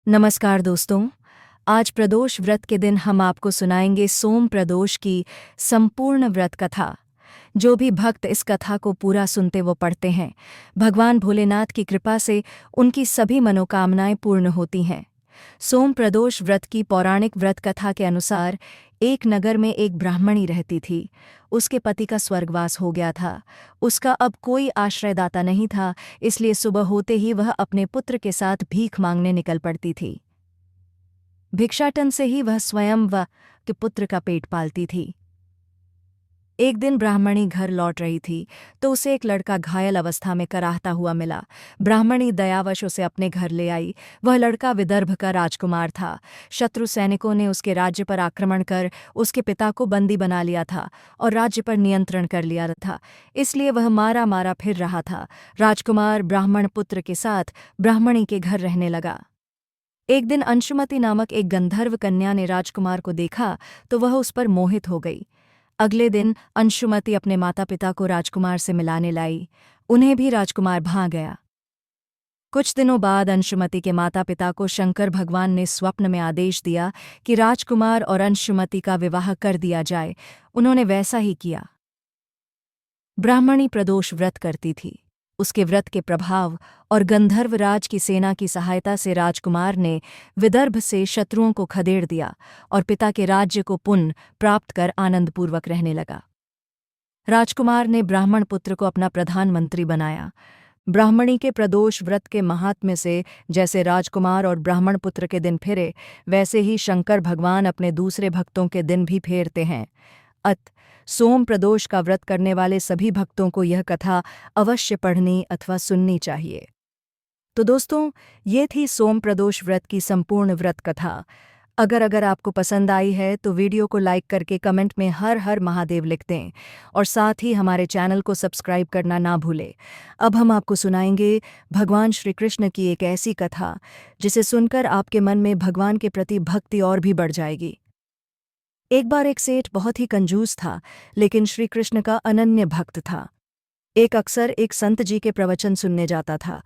नमस्कार दोस्तों। आज प्रदोष व्रत के दिन हम आपको सुनाएंगे सोम प्रदोष की संपूर्ण व्रत कथा। जो भी भक्त इस कथा को पूरा सुनते वो पढ़ते हैं, भगवान भोलेनाथ की कृपा से उनकी सभी मनोकामनाएं पूर्ण होती हैं। सोम प्रदोष व्रत की पौराणिक व्रत कथा के अनुसार एक नगर में एक ब्राह्मणी रहती थी। उसके पति का स्वर्गवास हो गया था। उसका अब कोई आश्रयदाता नहीं था, इसलिए सुबह होते ही वह अपने पुत्र के साथ भीख मांगने निकल पड़ती थी। भिक्षाटन से ही वह स्वयं व के पुत्र का पेट पालती थी। एक दिन ब्राह्मणी घर लौट रही थी तो उसे एक लड़का घायल अवस्था में कराहता हुआ मिला। ब्राह्मणी दयावश उसे अपने घर ले आई। वह लड़का विदर्भ का राजकुमार था। शत्रु सैनिकों ने उसके राज्य पर आक्रमण कर उसके पिता को बंदी बना लिया था और राज्य पर नियंत्रण कर लिया था, इसलिए वह मारा मारा फिर रहा था। राजकुमार ब्राह्मण पुत्र के साथ ब्राह्मणी के घर रहने लगा। एक दिन अंशुमति नामक एक गंधर्व कन्या ने राजकुमार को देखा तो वह उस पर मोहित हो गई। अगले दिन अंशुमति अपने माता पिता को राजकुमार से मिलाने लाई। उन्हें भी राजकुमार भा गया। कुछ दिनों बाद अंशुमति के माता पिता को शंकर भगवान ने स्वप्न में आदेश दिया कि राजकुमार और अंशुमति का विवाह कर दिया जाए। उन्होंने वैसा ही किया। ब्राह्मणी प्रदोष व्रत करती थी। उसके व्रत के प्रभाव और गंधर्वराज की सेना की सहायता से राजकुमार ने विदर्भ से शत्रुओं को खदेड़ दिया और पिता के राज्य को पुनः प्राप्त कर आनंदपूर्वक रहने लगा। राजकुमार ने ब्राह्मण पुत्र को अपना प्रधानमंत्री बनाया। ब्राह्मणी के प्रदोष व्रत के महात्म्य से जैसे राजकुमार और ब्राह्मण पुत्र के दिन फेरे, वैसे ही शंकर भगवान अपने दूसरे भक्तों के दिन भी फेरते हैं। सोम प्रदोष का व्रत करने वाले सभी भक्तों को यह कथा अवश्य पढ़नी अथवा सुननी चाहिए। तो दोस्तों, ये थी सोम प्रदोष व्रत की संपूर्ण व्रत कथा। अगर आपको पसंद आई है तो वीडियो को लाइक करके कमेंट में हर हर महादेव लिख दें और साथ ही हमारे चैनल को सब्सक्राइब करना ना भूलें। अब हम आपको सुनाएंगे भगवान श्री कृष्ण की एक ऐसी कथा जिसे सुनकर आपके मन में भगवान के प्रति भक्ति और भी बढ़ जाएगी। एक बार एक सेठ बहुत ही कंजूस था, लेकिन श्री कृष्ण का अनन्य भक्त था। एक अक्सर एक संत जी के प्रवचन सुनने जाता था।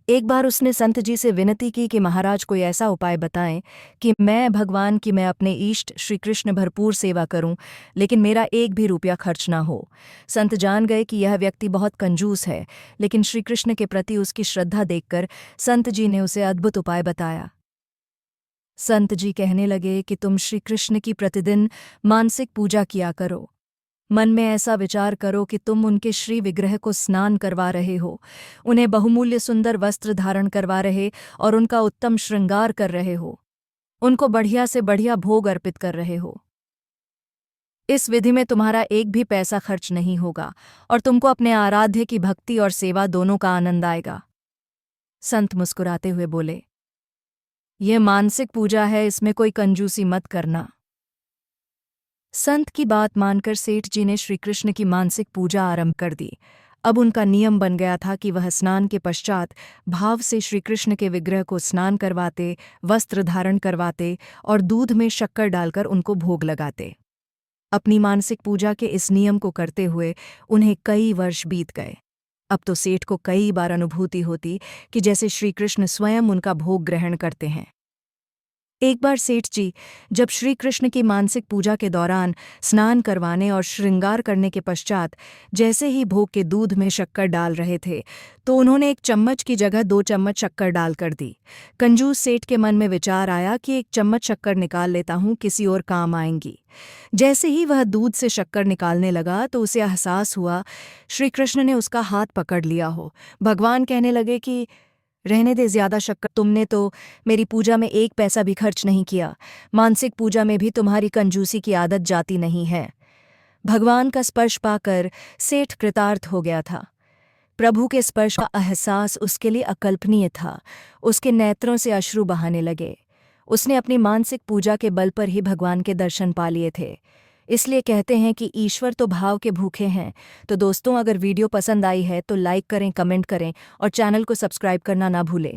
एक बार उसने संत जी से विनती की कि महाराज कोई ऐसा उपाय बताएं कि मैं अपने इष्ट श्री कृष्ण भरपूर सेवा करूं, लेकिन मेरा एक भी रुपया खर्च ना हो। संत जान गए कि यह व्यक्ति बहुत कंजूस है, लेकिन श्री कृष्ण के प्रति उसकी श्रद्धा देखकर संत जी ने उसे अद्भुत उपाय बताया। संत जी कहने लगे कि तुम श्री कृष्ण की प्रतिदिन मानसिक पूजा किया करो। मन में ऐसा विचार करो कि तुम उनके श्री विग्रह को स्नान करवा रहे हो, उन्हें बहुमूल्य सुंदर वस्त्र धारण करवा रहे और उनका उत्तम श्रृंगार कर रहे हो, उनको बढ़िया से बढ़िया भोग अर्पित कर रहे हो। इस विधि में तुम्हारा एक भी पैसा खर्च नहीं होगा और तुमको अपने आराध्य की भक्ति और सेवा दोनों का आनंद आएगा। संत मुस्कुराते हुए बोले, यह मानसिक पूजा है, इसमें कोई कंजूसी मत करना। संत की बात मानकर सेठ जी ने श्रीकृष्ण की मानसिक पूजा आरंभ कर दी। अब उनका नियम बन गया था कि वह स्नान के पश्चात भाव से श्रीकृष्ण के विग्रह को स्नान करवाते, वस्त्र धारण करवाते और दूध में शक्कर डालकर उनको भोग लगाते। अपनी मानसिक पूजा के इस नियम को करते हुए उन्हें कई वर्ष बीत गए। अब तो सेठ को कई बार अनुभूति होती कि जैसे श्रीकृष्ण स्वयं उनका भोग ग्रहण करते हैं। एक बार सेठ जी जब श्री कृष्ण की मानसिक पूजा के दौरान स्नान करवाने और श्रृंगार करने के पश्चात जैसे ही भोग के दूध में शक्कर डाल रहे थे तो उन्होंने एक चम्मच की जगह 2 चम्मच शक्कर डाल कर दी। कंजूस सेठ के मन में विचार आया कि 1 चम्मच शक्कर निकाल लेता हूँ, किसी और काम आएंगी। जैसे ही वह दूध से शक्कर निकालने लगा तो उसे एहसास हुआ श्री कृष्ण ने उसका हाथ पकड़ लिया हो। भगवान कहने लगे कि रहने दे ज्यादा शक्कर, तुमने तो मेरी पूजा में 1 पैसा भी खर्च नहीं किया। मानसिक पूजा में भी तुम्हारी कंजूसी की आदत जाती नहीं है। भगवान का स्पर्श पाकर सेठ कृतार्थ हो गया था। प्रभु के स्पर्श का एहसास उसके लिए अकल्पनीय था। उसके नेत्रों से अश्रु बहाने लगे। उसने अपनी मानसिक पूजा के बल पर ही भगवान के दर्शन पा लिए थे। इसलिए कहते हैं कि ईश्वर तो भाव के भूखे हैं। तो दोस्तों, अगर वीडियो पसंद आई है तो लाइक करें, कमेंट करें और चैनल को सब्सक्राइब करना ना भूलें।